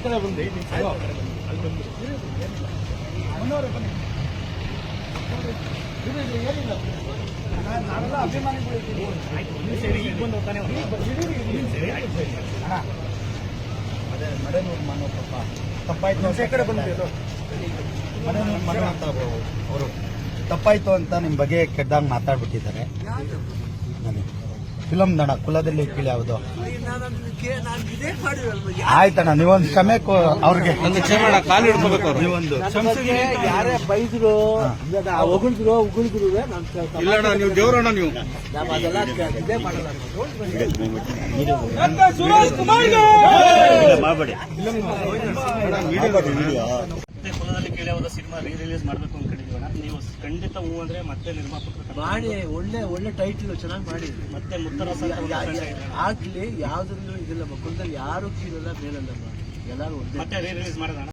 ಕಡೆ ಬಂದು ಏನಿಲ್ಲ ನಾವೆಲ್ಲ ಅಭಿಮಾನಿಗಳು ಅದೇ ಮಡೆನೂರು ಮನೋ ಪಾಪ ತಪ್ಪಾಯ್ತು ಕಡೆ ಬಂದಿದ್ದು ಮಡೆನೂರು ಮನೋ ಅಂತ ಅವರು ತಪ್ಪಾಯ್ತು ಅಂತ ನಿಮ್ಮ ಬಗ್ಗೆ ಕೆಟ್ಟದಾಗ ಮಾತಾಡ್ಬಿಟ್ಟಿದ್ದಾರೆ. ನನಗೆ ಫಿಲಮ್ ನಡ ಕುಲದಲ್ಲಿ ಕೀಳಿ ಯಾವುದು ಆಯ್ತಣ್ಣ, ನೀವೊಂದು ಕ್ಷಮೆ ಅವ್ರಿಗೆ ಕಾಲು ಹಿಡ್ಕೋಬೇಕು. ನೀವೊಂದು ಯಾರೇ ಬೈದ್ರು ಉಗುಳಿದ್ರು ಇಲ್ಲ ನೀವು ದೇವರಣ್ಣ, ನೀವು ಅದೆಲ್ಲ ಇದೇ ಮಾಡಲ್ಲ. ಕುಲದಲ್ಲಿ ಕೇಳಿಯಾದ ಸಿನಿಮಾ ರಿಲೀಸ್ ಮಾಡಬೇಕು ಅನ್ಕೊಂಡಿದ್ದೀವಣ್ಣ. ನೀವು ಖಂಡಿತ ಹೂ ಅಂದ್ರೆ ಮತ್ತೆ ನಿರ್ಮಾಪಕರು ಮಾಡಿ ಒಳ್ಳೆ ಟೈಟಲ್ ಚೆನ್ನಾಗಿ ಮಾಡಿ ಮತ್ತೆ ಮುತ್ತರ ಆಗ್ಲಿ ಯಾವ್ದ್ರಲ್ಲೂ ಇದಿಲ್ಲ. ಕುಲದಲ್ಲಿ ಯಾರು ಕೀಳಲ್ಲ ಬೇಡಲ್ಲ, ಎಲ್ಲಾರು ಮತ್ತೆ ರಿಲೀಸ್ ಮಾಡೋಣ.